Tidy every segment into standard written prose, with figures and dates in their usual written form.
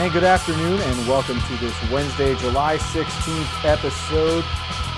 And good afternoon, and welcome to this Wednesday, July 16th episode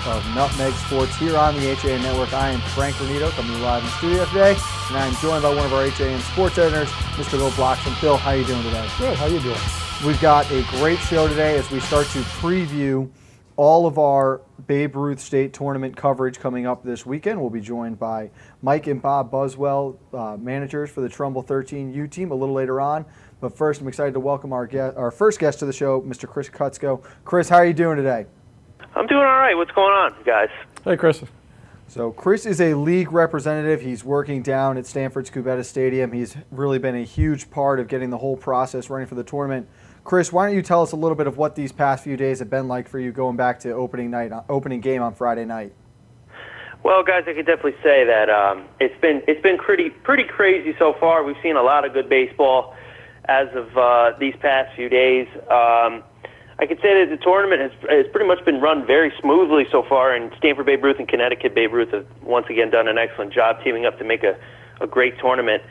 of Nutmeg Sports here on the HAN Network. I am Frank Granito, coming to you live in the studio today, and I am joined by one of our HAN sports editors, Mr. Bill Blockson. Bill, how are you doing today? Good. How you doing? We've got a great show today as we start to preview all of our Babe Ruth State Tournament coverage coming up this weekend. We'll be joined by Mike and Bob Buswell, managers for the Trumbull 13U team, a little later on. But first, I'm excited to welcome our first guest to the show, Mr. Chris Kutzko. Chris, how are you doing today? I'm doing all right. What's going on, guys? Hey, Chris. So Chris is a league representative. He's working down at Stanford's Cubetta Stadium. He's really been a huge part of getting the whole process running for the tournament. Chris, why don't you tell us a little bit of what these past few days have been like for you going back to opening game on Friday night? Well, guys, I could definitely say that it's been pretty crazy so far. We've seen a lot of good baseball as of these past few days. I could say that the tournament has pretty much been run very smoothly so far, and Stanford Babe Ruth and Connecticut Babe Ruth have once again done an excellent job teaming up to make a great tournament.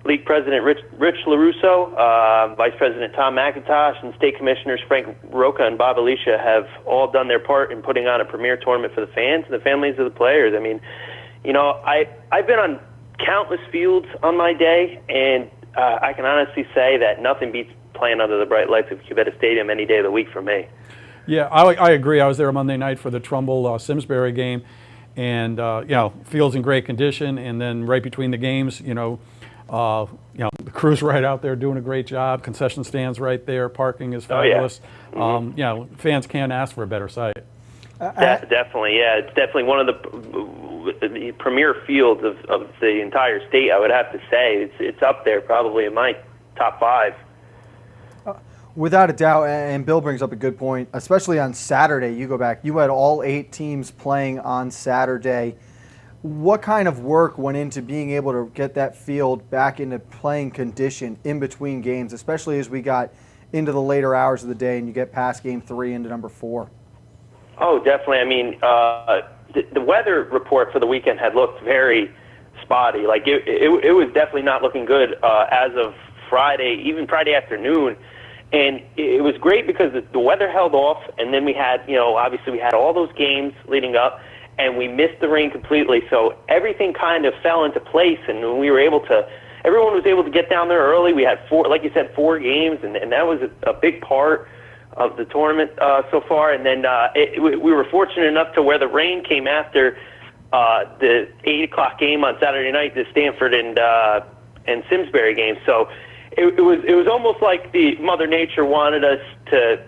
League President Rich LaRusso, Vice President Tom McIntosh, and State Commissioners Frank Roca and Bob Alicia have all done their part in putting on a premier tournament for the fans and the families of the players. I mean, you know, I've been on countless fields on my day, and I can honestly say that nothing beats playing under the bright lights of Cubetta Stadium any day of the week for me. Yeah, I agree. I was there Monday night for the Trumbull Simsbury game, and field's in great condition. And then right between the games, the crew's right out there doing a great job. Concession stands right there. Parking is fabulous. Oh, yeah. Mm-hmm. Fans can't ask for a better site. Definitely, yeah. It's definitely one of the premier fields of the entire state, I would have to say. It's up there probably in my top five. Without a doubt, and Bill brings up a good point, especially on Saturday. You go back, you had all 8 teams playing on Saturday. What kind of work went into being able to get that field back into playing condition in between games, especially as we got into the later hours of the day and you get past Game 3 into number 4? Oh, definitely. I mean, the weather report for the weekend had looked very spotty. Like, it was definitely not looking good as of Friday, even Friday afternoon. And it was great because the weather held off, and then we had, obviously we had all those games leading up, and we missed the rain completely. So everything kind of fell into place, and everyone was able to get down there early. We had 4 games, and that was a big part of the tournament so far. And then we were fortunate enough to where the rain came after the 8 o'clock game on Saturday night, the Stanford and Simsbury game. So it was almost like the Mother Nature wanted us to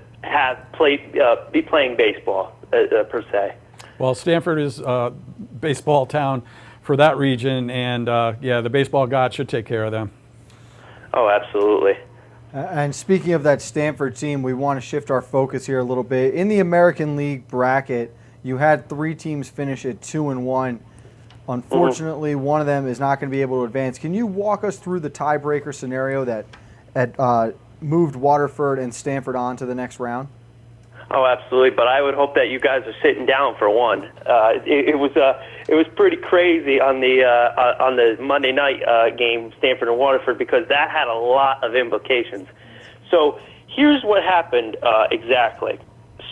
be playing baseball per se. Well, Stanford is a baseball town for that region, and the baseball gods should take care of them. Oh, absolutely. And speaking of that Stanford team, we want to shift our focus here a little bit. In the American League bracket, you had 3 teams finish at 2-1. Unfortunately, one of them is not going to be able to advance. Can you walk us through the tiebreaker scenario that moved Waterford and Stanford on to the next round? Oh, absolutely. But I would hope that you guys are sitting down for one. It was pretty crazy on the Monday night game, Stanford and Waterford, because that had a lot of implications. So here's what happened exactly.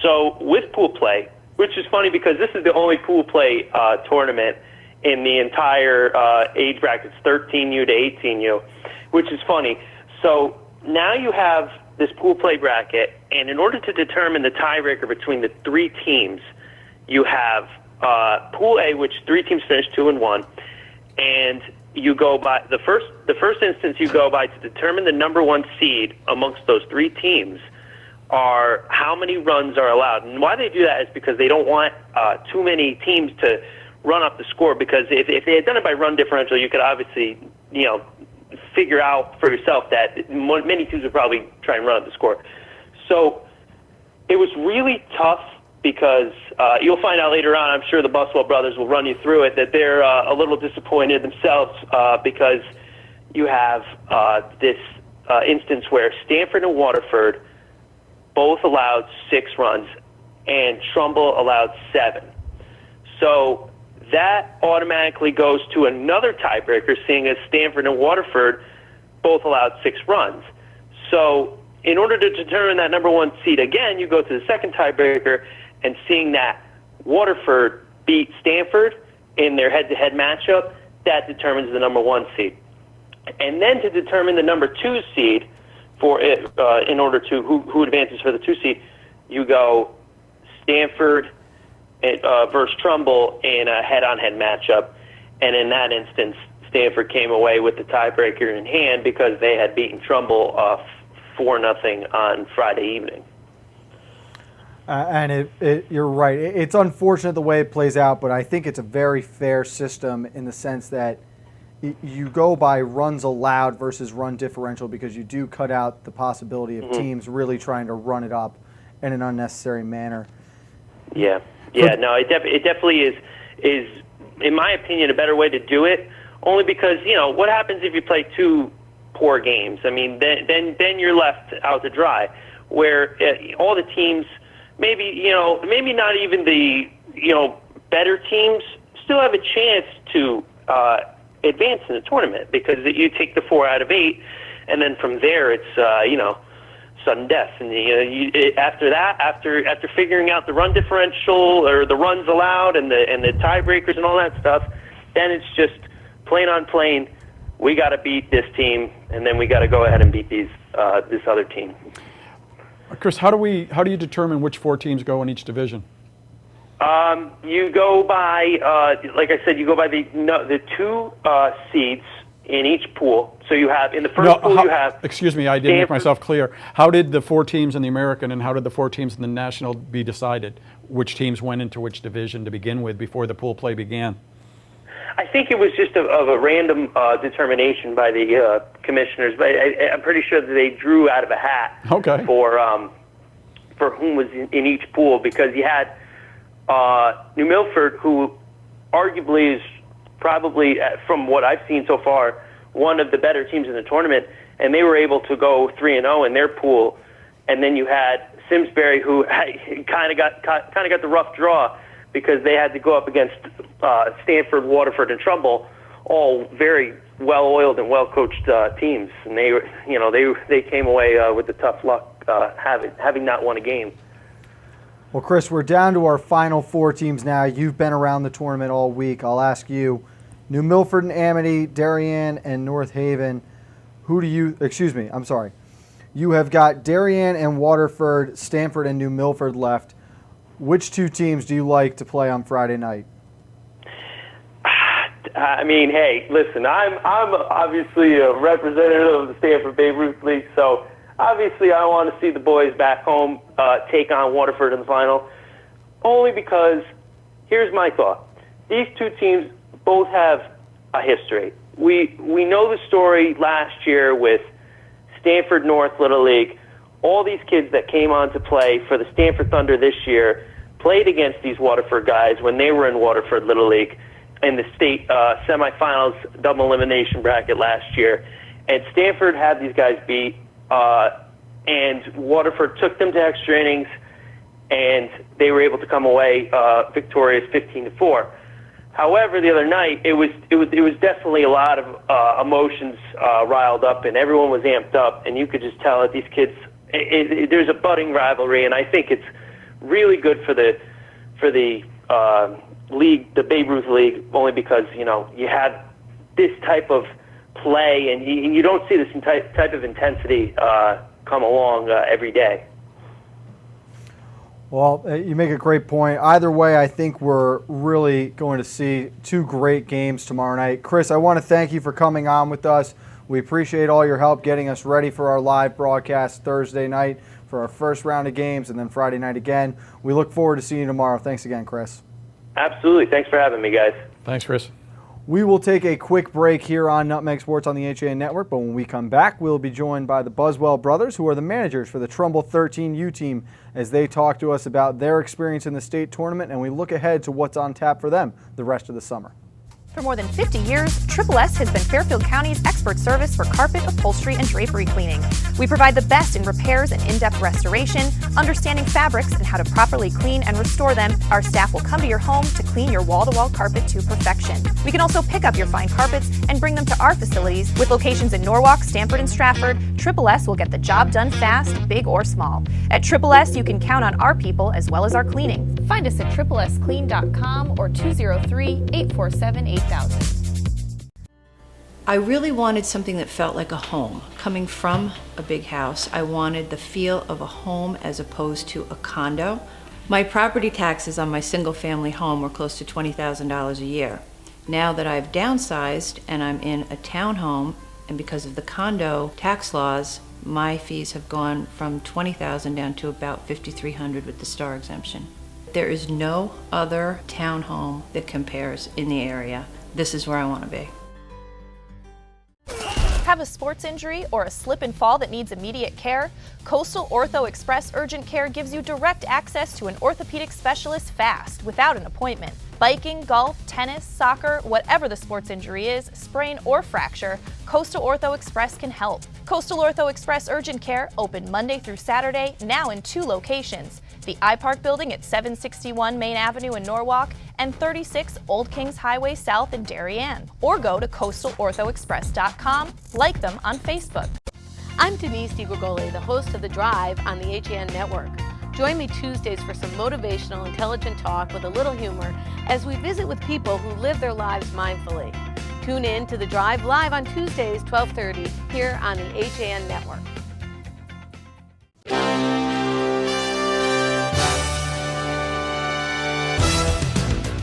So with pool play, which is funny because this is the only pool play tournament in the entire age brackets, 13U to 18U, which is funny. So now you have this pool play bracket, and in order to determine the tiebreaker between the 3 teams, you have Pool A, which 3 teams finished 2-1, and you go by the first instance you go by to determine the number 1 seed amongst those 3 teams are how many runs are allowed. And why they do that is because they don't want too many teams to run up the score, because if they had done it by run differential, you could obviously, figure out for yourself that many teams would probably try and run up the score. So it was really tough because you'll find out later on, I'm sure the Buswell brothers will run you through it, that they're a little disappointed themselves because you have this instance where Stanford and Waterford both allowed 6 runs and Trumbull allowed 7. So that automatically goes to another tiebreaker, seeing as Stanford and Waterford both allowed 6 runs. So in order to determine that number 1 seed again, you go to the second tiebreaker, and seeing that Waterford beat Stanford in their head-to-head matchup, that determines the number 1 seed. And then to determine the number 2 seed, for it, in order to who advances for the 2 seed, you go Stanford versus Trumbull in a head-on-head matchup. And in that instance, Stanford came away with the tiebreaker in hand because they had beaten Trumbull 4-0 on Friday evening. And you're right. It's unfortunate the way it plays out, but I think it's a very fair system in the sense that you go by runs allowed versus run differential because you do cut out the possibility of teams really trying to run it up in an unnecessary manner. Yeah. No, it definitely is, in my opinion, a better way to do it. Only because, what happens if you play 2 poor games? I mean, then you're left out to dry. Where all the teams, maybe not even the better teams, still have a chance to advance in the tournament because you take the 4 out of 8, and then from there it's sudden death. And after that, after figuring out the run differential or the runs allowed and the tiebreakers and all that stuff, then it's just plain on plain. We got to beat this team, and then we got to go ahead and beat this other team. Chris, how do you determine which 4 teams go in each division? You go by, like I said, you go by the 2 seeds in each pool. So you have, in the first pool you have... Excuse me, I didn't make myself clear. How did the 4 teams in the American and how did the 4 teams in the National be decided? Which teams went into which division to begin with before the pool play began? I think it was just of a random determination by the commissioners, but I'm pretty sure that they drew out of a hat for whom was in each pool, because you had New Milford, who arguably is probably, from what I've seen so far, one of the better teams in the tournament, and they were able to go 3-0 in their pool. And then you had Simsbury, who kind of got the rough draw because they had to go up against Stanford, Waterford, and Trumbull, all very well-oiled and well-coached teams, and they came away with the tough luck having not won a game. Well, Chris, we're down to our final 4 teams now. You've been around the tournament all week. I'll ask you, New Milford and Amity, Darien and North Haven. You have got Darien and Waterford, Stanford and New Milford left. Which 2 teams do you like to play on Friday night? I mean, hey, listen, I'm obviously a representative of the Stanford Babe Ruth League, so obviously I want to see the boys back home take on Waterford in the final, only because here's my thought. These 2 teams both have a history. We know the story last year with Stanford North Little League. All these kids that came on to play for the Stanford Thunder this year played against these Waterford guys when they were in Waterford Little League in the state semifinals double elimination bracket last year. And Stanford had these guys beat, and Waterford took them to extra innings, and they were able to come away victorious 15-4. However, the other night it was definitely a lot of emotions riled up, and everyone was amped up, and you could just tell that these kids. There's a budding rivalry, and I think it's really good for the league, the Babe Ruth League, only because you had this type of play, and you don't see this type of intensity come along every day. Well, you make a great point. Either way, I think we're really going to see 2 great games tomorrow night. Chris, I want to thank you for coming on with us. We appreciate all your help getting us ready for our live broadcast Thursday night for our first round of games, and then Friday night again. We look forward to seeing you tomorrow. Thanks again, Chris. Absolutely. Thanks for having me, guys. Thanks, Chris. We will take a quick break here on Nutmeg Sports on the HAN Network, but when we come back, we'll be joined by the Buswell brothers, who are the managers for the Trumbull 13U team, as they talk to us about their experience in the state tournament, and we look ahead to what's on tap for them the rest of the summer. For more than 50 years, Triple S has been Fairfield County's expert service for carpet, upholstery, and drapery cleaning. We provide the best in repairs and in-depth restoration, understanding fabrics and how to properly clean and restore them. Our staff will come to your home to clean your wall-to-wall carpet to perfection. We can also pick up your fine carpets and bring them to our facilities. With locations in Norwalk, Stamford, and Stratford, Triple S will get the job done fast, big or small. At Triple S, you can count on our people as well as our cleaning. Find us at triplesclean.com or 203-847-8000. I really wanted something that felt like a home. Coming from a big house, I wanted the feel of a home as opposed to a condo. My property taxes on my single-family home were close to $20,000 a year. Now that I've downsized and I'm in a townhome, and because of the condo tax laws, my fees have gone from $20,000 down to about $5,300 with the star exemption. There is no other townhome that compares in the area. This is where I want to be. Have a sports injury or a slip and fall that needs immediate care? Coastal Ortho Express Urgent Care gives you direct access to an orthopedic specialist fast, without an appointment. Biking, golf, tennis, soccer, whatever the sports injury is, sprain or fracture, Coastal Ortho Express can help. Coastal Ortho Express Urgent Care, open Monday through Saturday, now in 2 locations. The iPark building at 761 Main Avenue in Norwalk and 36 Old Kings Highway South in Darien. Or go to coastalorthoexpress.com, like them on Facebook. I'm Denise DiGregoli, the host of The Drive on the HAN Network. Join me Tuesdays for some motivational, intelligent talk with a little humor as we visit with people who live their lives mindfully. Tune in to The Drive live on Tuesdays, 12:30, here on the HAN Network.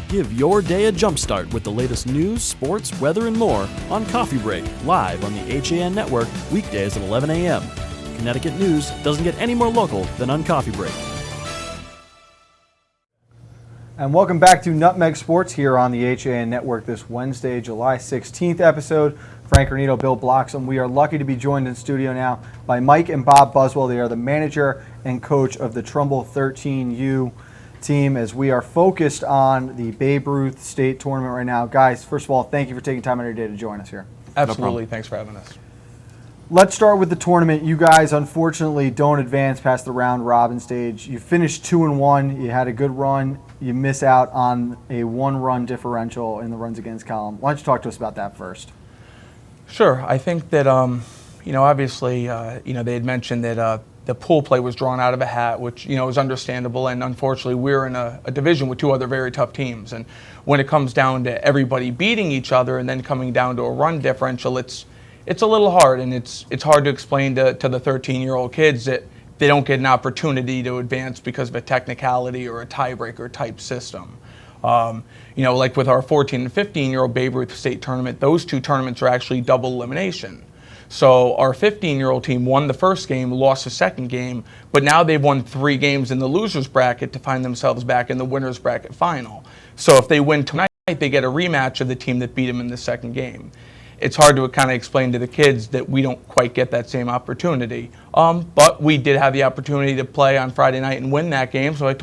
Give your day a jumpstart with the latest news, sports, weather, and more on Coffee Break, live on the HAN Network, weekdays at 11 a.m. Connecticut news doesn't get any more local than on Coffee Break. And welcome back to Nutmeg Sports here on the HAN Network this Wednesday, July 16th episode. Frank Granito, Bill Bloxham. We are lucky to be joined in studio now by Mike and Bob Buswell. They are the manager and coach of the Trumbull 13U team, as we are focused on the Babe Ruth State Tournament right now. Guys, first of all, thank you for taking time out of your day to join us here. Absolutely. No, thanks for having us. Let's start with the tournament. You guys, unfortunately, don't advance past the round robin stage. You finished 2-1. You had a good run. You miss out on a 1-run differential in the runs against column. Why don't you talk to us about that first? Sure. I think that, obviously, they had mentioned that the pool play was drawn out of a hat, which, is understandable. And unfortunately, we're in a division with 2 other very tough teams. And when it comes down to everybody beating each other and then coming down to a run differential, it's a little hard. And it's hard to explain to the 13-year-old kids that they don't get an opportunity to advance because of a technicality or a tiebreaker type system. Like with our 14 and 15-year-old Babe Ruth State Tournament, those 2 tournaments are actually double elimination. So our 15-year-old team won the first game, lost the second game, but now they've won 3 games in the losers bracket to find themselves back in the winners bracket final. So if they win tonight, they get a rematch of the team that beat them in the second game. It's hard to kind of explain to the kids that we don't quite get that same opportunity. But we did have the opportunity to play on Friday night and win that game. So I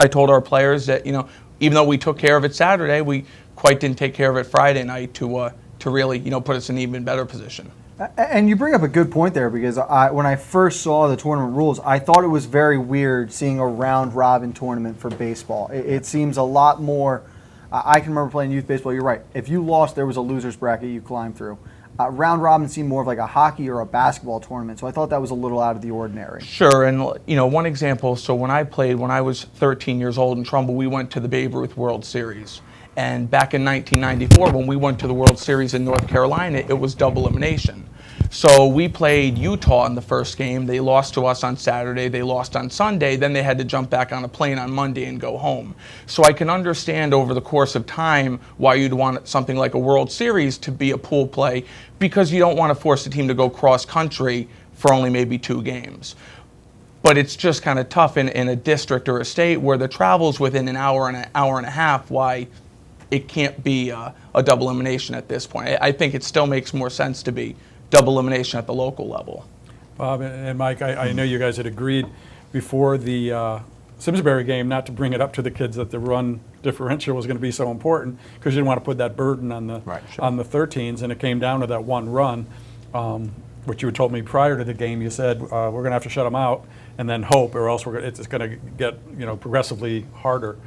told our players that, even though we took care of it Saturday, we quite didn't take care of it Friday night to really, put us in an even better position. And you bring up a good point there, because when I first saw the tournament rules, I thought it was very weird seeing a round-robin tournament for baseball. It seems a lot more. I can remember playing youth baseball. You're right. If you lost, there was a loser's bracket you climbed through. Round-robin seemed more of like a hockey or a basketball tournament, so I thought that was a little out of the ordinary. Sure, and one example, so when I was 13 years old in Trumbull, we went to the Babe Ruth World Series. And back in 1994, when we went to the World Series in North Carolina, it was double elimination. So we played Utah in the first game. They lost to us on Saturday. They lost on Sunday. Then they had to jump back on a plane on Monday and go home. So I can understand over the course of time why you'd want something like a World Series to be a pool play, because you don't want to force the team to go cross-country for only maybe 2 games. But it's just kind of tough in a district or a state where the travel's within an hour and a half, why it can't be a double elimination at this point. I think it still makes more sense to be double elimination at the local level. Bob and Mike, I know you guys had agreed before the Simsbury game, not to bring it up to the kids that the run differential was going to be so important, because you didn't want to put that burden on the on the 13s, and it came down to that one run. Which you had told me prior to the game, you said we're going to have to shut them out and then hope, or else it's going to get progressively harder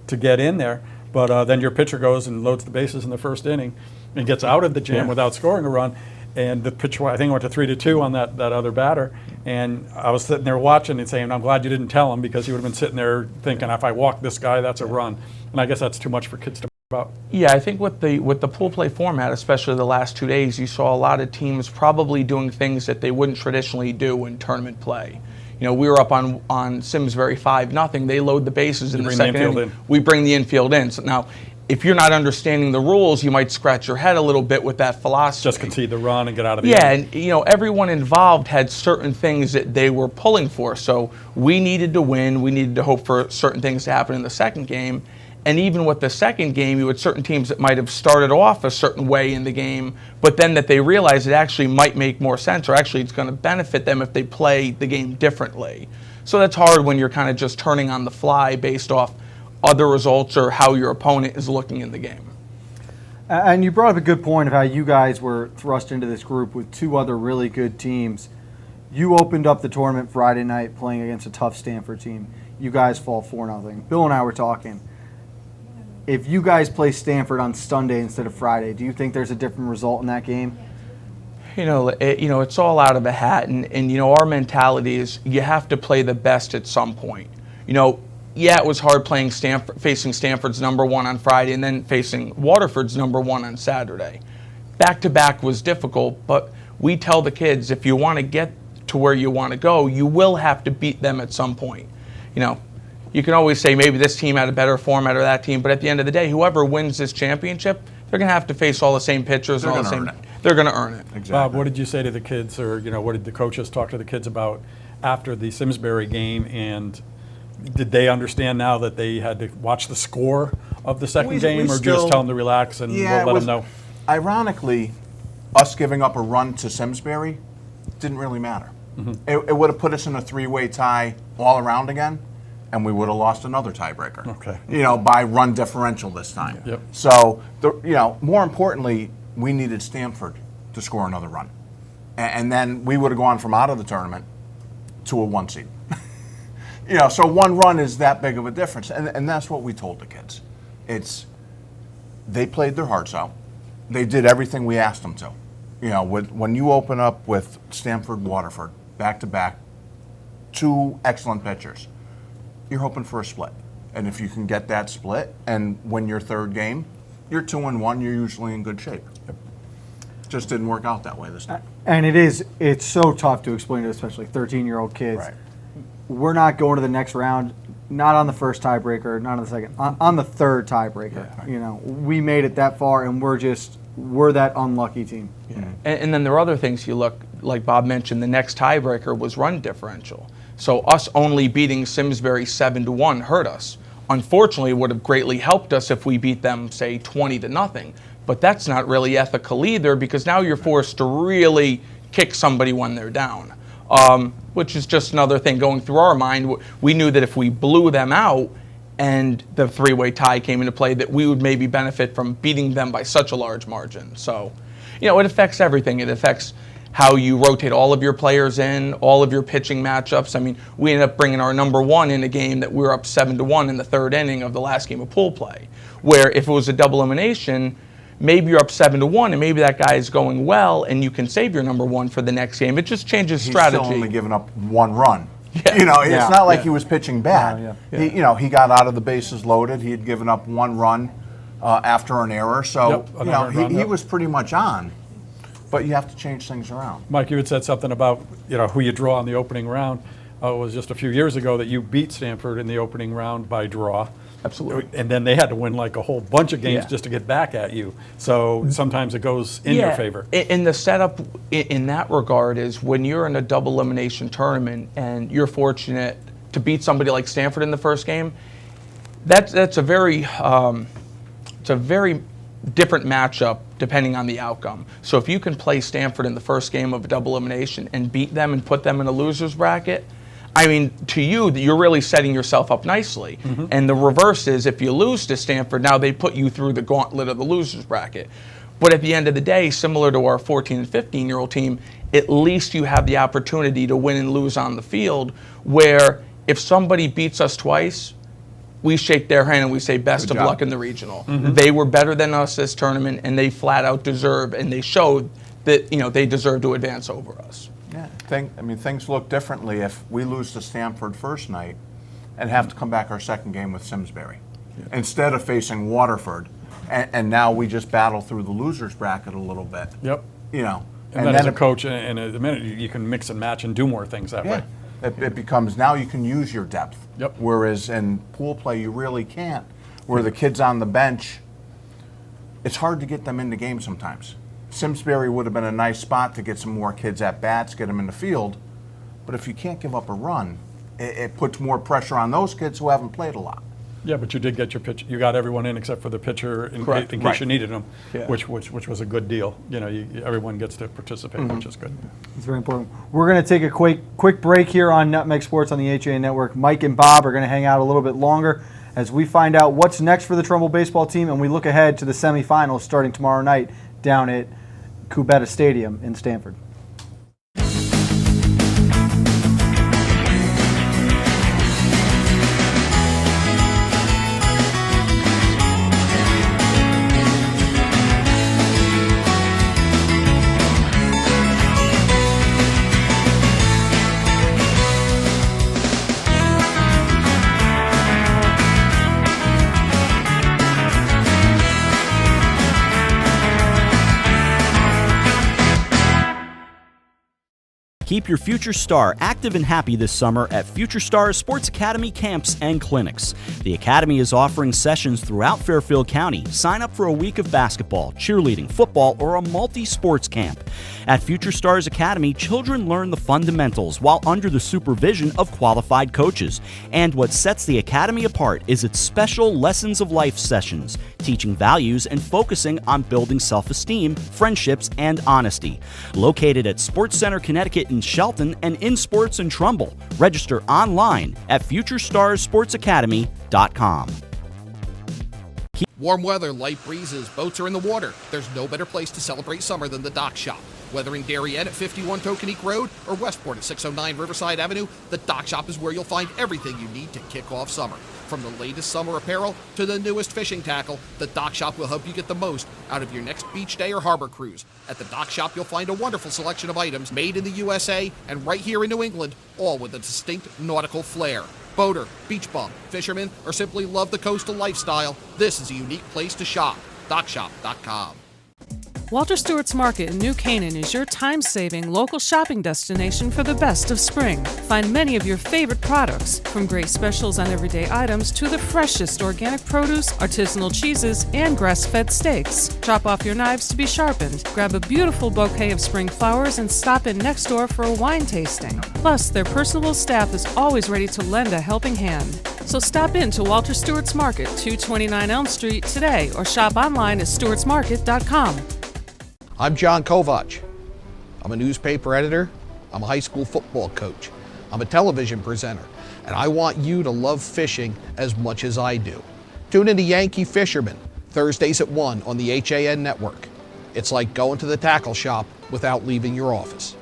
to get in there. But then your pitcher goes and loads the bases in the first inning and gets out of the jam without scoring a run. And the pitch, I think, went to 3-2 on that other batter. And I was sitting there watching and saying, I'm glad you didn't tell him, because he would have been sitting there thinking, if I walk this guy, that's a run. And I guess that's too much for kids to about. Yeah, I think with the pool play format, especially the last 2 days, you saw a lot of teams probably doing things that they wouldn't traditionally do in tournament play. We were up on Simsbury 5-0. They load the bases in the second inning. We bring the infield in. So now, if you're not understanding the rules, you might scratch your head a little bit with that philosophy. Just concede the run and get out of the inning. And everyone involved had certain things that they were pulling for. So we needed to win. We needed to hope for certain things to happen in the second game. And even with the second game, you had certain teams that might have started off a certain way in the game, but then that they realized it actually might make more sense, or actually it's going to benefit them if they play the game differently. So that's hard when you're kind of just turning on the fly based off other results or how your opponent is looking in the game. And you brought up a good point of how you guys were thrust into this group with two other really good teams. You opened up the tournament Friday night playing against a tough Stanford team. You guys fall 4-0. Bill and I were talking. If you guys play Stanford on Sunday instead of Friday, do you think there's a different result in that game? It's all out of a hat, and our mentality is you have to play the best at some point. It was hard playing facing Stanford's number one on Friday and then facing Waterford's number one on Saturday. Back-to-back was difficult, but we tell the kids, if you want to get to where you want to go, you will have to beat them at some point. You can always say maybe this team had a better format or that team, but at the end of the day, whoever wins this championship, they're going to have to face all the same pitchers. They're going to earn it. Exactly. Bob, what did you say to the kids, or what did the coaches talk to the kids about after the Simsbury game, and did they understand now that they had to watch the score of the second game, or just tell them to relax and we'll let them know? Ironically, us giving up a run to Simsbury didn't really matter. Mm-hmm. It would have put us in a three-way tie all around again, and we would have lost another tiebreaker. Okay. By run differential this time. Yep. So, more importantly, we needed Stanford to score another run, and then we would have gone from out of the tournament to a 1 seed. So one run is that big of a difference, and that's what we told the kids. They played their hearts out. They did everything we asked them to. When you open up with Stanford, Waterford, back-to-back, two excellent pitchers, you're hoping for a split. And if you can get that split and win your third game, you're 2-1, you're usually in good shape. Just didn't work out that way this time. And it's so tough to explain to especially 13-year-old kids. Right. We're not going to the next round, not on the first tiebreaker, not on the second, on the third tiebreaker. Yeah. We made it that far, and we're that unlucky team. Yeah. And then there are other things you look, like Bob mentioned, the next tiebreaker was run differential. So us only beating Simsbury 7-1 hurt us. Unfortunately, it would have greatly helped us if we beat them, say, 20-0. But that's not really ethical either, because now you're forced to really kick somebody when they're down, which is just another thing going through our mind. We knew that if we blew them out and the three-way tie came into play, that we would maybe benefit from beating them by such a large margin. So, it affects everything. It affects how you rotate all of your players in, all of your pitching matchups. I mean, we ended up bringing our number one in a game that we were up 7-1 in the third inning of the last game of pool play, where if it was a double elimination, maybe you're up 7-1 and maybe that guy is going well and you can save your number one for the next game. It just changes strategy. He's still only giving up one run. Yeah. It's not like he was pitching bad. He got out of the bases loaded. He had given up one run after an error. So, he was pretty much on. But you have to change things around. Mike, you had said something about who you draw in the opening round. It was just a few years ago that you beat Stanford in the opening round by draw. Absolutely. And then they had to win like a whole bunch of games just to get back at you. So sometimes it goes in your favor. And the setup in that regard is when you're in a double elimination tournament and you're fortunate to beat somebody like Stanford in the first game, that's a very different matchup depending on the outcome. So if you can play Stanford in the first game of a double elimination and beat them and put them in a loser's bracket, I mean, to you, you're really setting yourself up nicely. And the reverse is, if you lose to Stanford, now they put you through the gauntlet of the losers bracket. But at the end of the day, similar to our 14 and 15-year-old team, at least you have the opportunity to win and lose on the field, where if somebody beats us twice, we shake their hand and we say best of luck in the regional. They were better than us this tournament, and they flat out deserve, and they showed that they deserve to advance over us. Yeah, things look differently if we lose to Stanford first night and have to come back our second game with Simsbury. Instead of facing Waterford, and now we just battle through the losers bracket a little bit. Yep. And then as a coach, in a minute, you can mix and match and do more things that way. It becomes, now you can use your depth. Yep. Whereas in pool play, you really can't. Where the kids on the bench, it's hard to get them into games sometimes. Simsbury would have been a nice spot to get some more kids at bats, get them in the field. But if you can't give up a run, it puts more pressure on those kids who haven't played a lot. Yeah, but you did get your pitch. You got everyone in except for the pitcher in case you needed them, which was a good deal. Everyone gets to participate, which is good. It's very important. We're going to take a quick break here on Nutmeg Sports on the HAN Network. Mike and Bob are going to hang out a little bit longer as we find out what's next for the Trumbull baseball team, and we look ahead to the semifinals starting tomorrow night down at Kubetta Stadium in Stanford. Keep your future star active and happy this summer at Future Stars Sports Academy camps and clinics. The Academy is offering sessions throughout Fairfield County. Sign up for a week of basketball, cheerleading, football, or a multi-sports camp. At Future Stars Academy, children learn the fundamentals while under the supervision of qualified coaches. And what sets the Academy apart is its special Lessons of Life sessions, teaching values and focusing on building self-esteem, friendships, and honesty. Located at Sports Center, Connecticut in Shelton and in Sports in Trumbull. Register online at FutureStarsSportsAcademy.com. Warm weather, light breezes, boats are in the water. There's no better place to celebrate summer than the Dock Shop. Whether in Darien at 51 Tokenique Road or Westport at 609 Riverside Avenue, the Dock Shop is where you'll find everything you need to kick off summer. From the latest summer apparel to the newest fishing tackle, the Dock Shop will help you get the most out of your next beach day or harbor cruise. At the Dock Shop, you'll find a wonderful selection of items made in the USA and right here in New England, all with a distinct nautical flair. Boater, beach bum, fisherman, or simply love the coastal lifestyle, this is a unique place to shop. DockShop.com. Walter Stewart's Market in New Canaan is your time-saving local shopping destination for the best of spring. Find many of your favorite products, from great specials on everyday items to the freshest organic produce, artisanal cheeses, and grass-fed steaks. Drop off your knives to be sharpened, grab a beautiful bouquet of spring flowers, and stop in next door for a wine tasting. Plus, their personable staff is always ready to lend a helping hand. So stop in to Walter Stewart's Market, 229 Elm Street today, or shop online at stewartsmarket.com. I'm John Kovach. I'm a newspaper editor. I'm a high school football coach. I'm a television presenter. And I want you to love fishing as much as I do. Tune in to Yankee Fisherman, Thursdays at 1 on the HAN Network. It's like going to the tackle shop without leaving your office.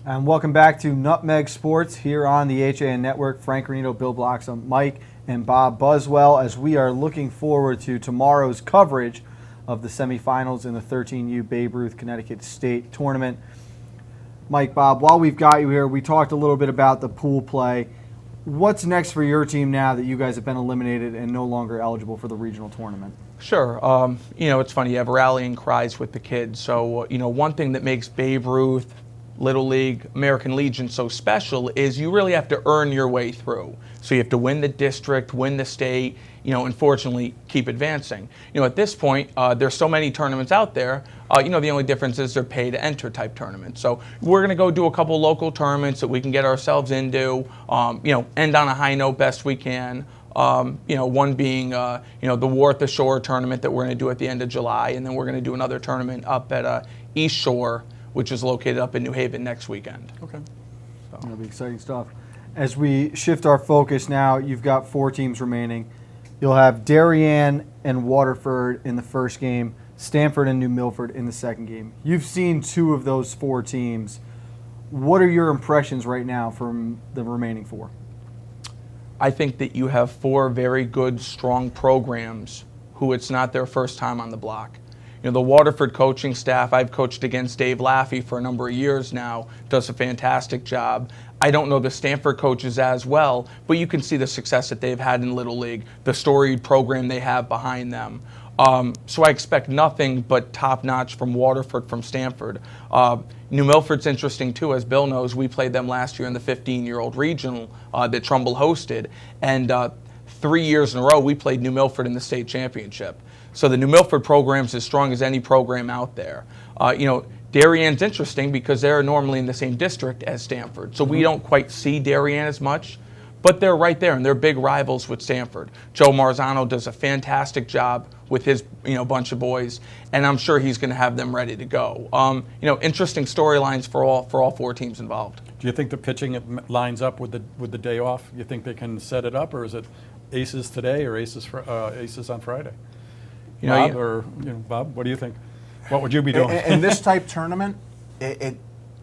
And welcome back to Nutmeg Sports here on the HAN Network. Frank Granito, Bill Bloxam, Mike, and Bob Buswell, as we are looking forward to tomorrow's coverage of the semifinals in the 13U Babe Ruth Connecticut State Tournament. Mike, Bob, while we've got you here, we talked a little bit about the pool play. What's next for your team now that you guys have been eliminated and no longer eligible for the regional tournament? Sure. It's funny, you have rallying cries with the kids. So, one thing that makes Babe Ruth, Little League, American Legion so special is you really have to earn your way through. So you have to win the district, win the state, and fortunately keep advancing. At this point, there's so many tournaments out there, the only difference is they're pay to enter type tournaments. So we're going to go do a couple local tournaments that we can get ourselves into, end on a high note best we can. One being, the Worth Ashore tournament that we're going to do at the end of July, and then we're going to do another tournament up at East Shore, which is located up in New Haven next weekend. Okay. That'll be exciting stuff. As we shift our focus now, you've got 4 teams remaining. You'll have Darien and Waterford in the first game, Stamford and New Milford in the second game. You've seen 2 of those 4 teams. What are your impressions right now from the remaining 4? I think that you have 4 very good, strong programs who it's not their first time on the block. You know, the Waterford coaching staff, I've coached against Dave Laffey for a number of years now, does a fantastic job. I don't know the Stamford coaches as well, but you can see the success that they've had in Little League, the storied program they have behind them. So I expect nothing but top-notch from Waterford, from Stamford. New Milford's interesting too, as Bill knows. We played them last year in the 15-year-old regional that Trumbull hosted, and 3 years in a row we played New Milford in the state championship. So the New Milford program's as strong as any program out there. Darien's interesting because they're normally in the same district as Stamford, so we don't quite see Darien as much, but they're right there, and they're big rivals with Stamford. Joe Marzano does a fantastic job with his bunch of boys, and I'm sure he's going to have them ready to go. Interesting storylines for all 4 teams involved. Do you think the pitching lines up with the day off? You think they can set it up, or is it aces today or aces on Friday? Bob, what do you think? What would you be doing? In this type tournament,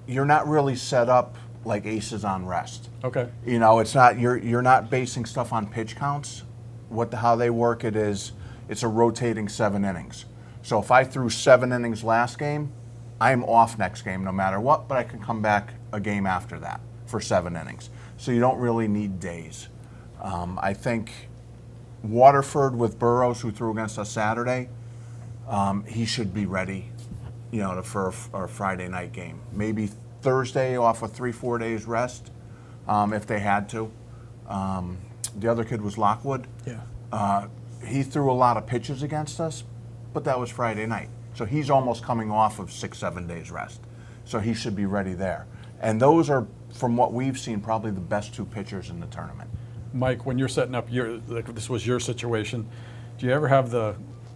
you're not really set up like aces on rest. Okay. It's not you're not basing stuff on pitch counts. How they work it's a rotating 7 innings. So if I threw 7 innings last game, I'm off next game no matter what, but I can come back a game after that for 7 innings. So you don't really need days. I think Waterford with Burroughs, who threw against us Saturday, he should be ready, for a Friday night game. Maybe Thursday off of 3-4 days rest, if they had to. The other kid was Lockwood. Yeah. He threw a lot of pitches against us, but that was Friday night. So he's almost coming off of 6-7 days rest. So he should be ready there. And those are, from what we've seen, probably the best 2 pitchers in the tournament. Mike, when you're setting up this was your situation, do you ever have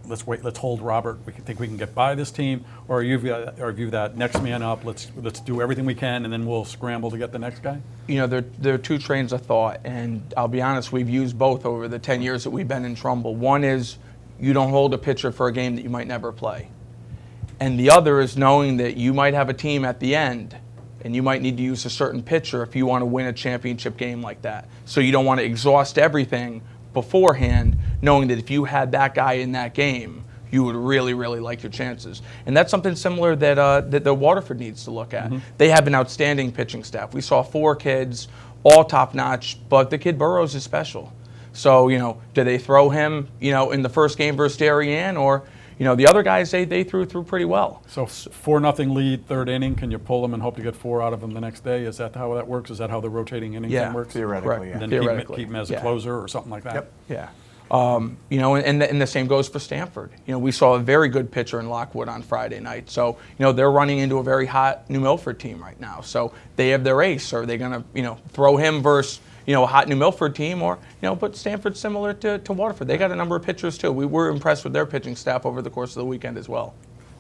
let's hold Robert, we think we can get by this team, or view that next man up, let's do everything we can and then we'll scramble to get the next guy? There are 2 trains of thought, and I'll be honest, we've used both over the 10 years that we've been in Trumbull. One is you don't hold a pitcher for a game that you might never play. And the other is knowing that you might have a team at the end and you might need to use a certain pitcher if you want to win a championship game like that. So you don't want to exhaust everything beforehand, knowing that if you had that guy in that game, you would really, really like your chances. And that's something similar that the Waterford needs to look at. They have an outstanding pitching staff. We saw 4 kids, all top-notch, but the kid Burroughs is special. So, do they throw him, in the first game versus Darien, or the other guys, they threw pretty well. So 4-0 lead, 3rd inning, can you pull them and hope to get 4 out of them the next day? Is that how that works? Is that how the rotating inning thing works? Theoretically, And then Theoretically, keep him as a closer or something like that? Yep. Yeah. And the same goes for Stamford. We saw a very good pitcher in Lockwood on Friday night. So, they're running into a very hot New Milford team right now. So they have their ace. Are they going to, throw him versus, a hot New Milford team, or, but Stamford's similar to Waterford. They got a number of pitchers too. We were impressed with their pitching staff over the course of the weekend as well.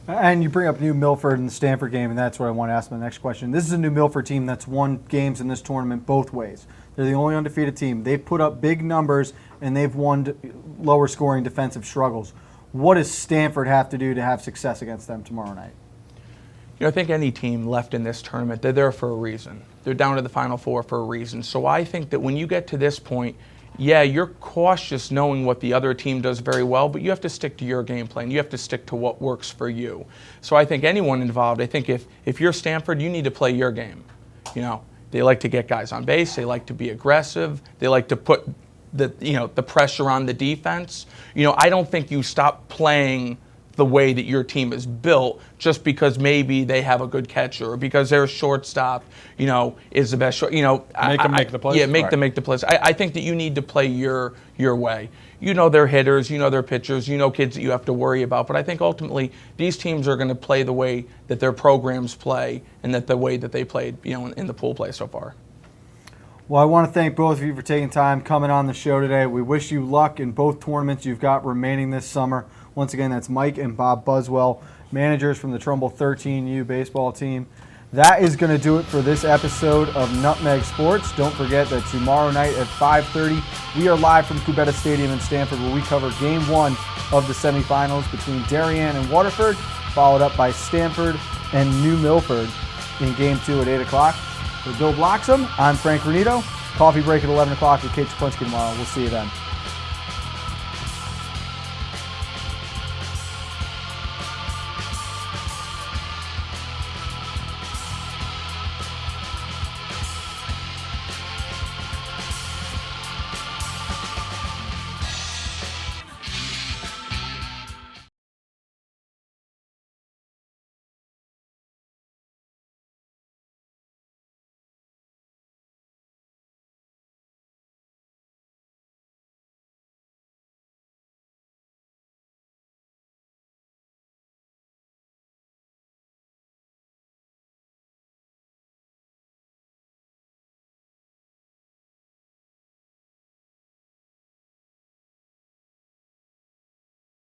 And you bring up New Milford and the Stamford game, and that's what I want to ask my next question. This is a New Milford team that's won games in this tournament both ways. They're the only undefeated team. They've put up big numbers, and they've won lower scoring defensive struggles. What does Stamford have to do to have success against them tomorrow night? I think any team left in this tournament, they're there for a reason. They're down to the Final Four for a reason. So I think that when you get to this point, you're cautious knowing what the other team does very well, but you have to stick to your game plan. You have to stick to what works for you. So I think anyone involved, I think if you're Stamford, you need to play your game. They like to get guys on base. They like to be aggressive. They like to put the pressure on the defense. I don't think you stop playing the way that your team is built just because maybe they have a good catcher or because their shortstop, is the best short. Make them make the plays. Yeah, make them make the plays. I think that you need to play your way. Their hitters, their pitchers, kids that you have to worry about. But I think ultimately these teams are going to play the way that their programs play and that the way that they played, in the pool play so far. Well, I want to thank both of you for taking time coming on the show today. We wish you luck in both tournaments you've got remaining this summer. Once again, that's Mike and Bob Buswell. managers from the Trumbull 13U baseball team. That is going to do it for this episode of Nutmeg Sports. Don't forget that tomorrow night at 5:30, we are live from Cubetta Stadium in Stamford, where we cover Game 1 of the semifinals between Darien and Waterford, followed up by Stamford and New Milford in Game 2 at 8 o'clock. For Bill Bloxham, I'm Frank Granito. Coffee break at 11 o'clock with Kate Chaplinsky tomorrow. We'll see you then.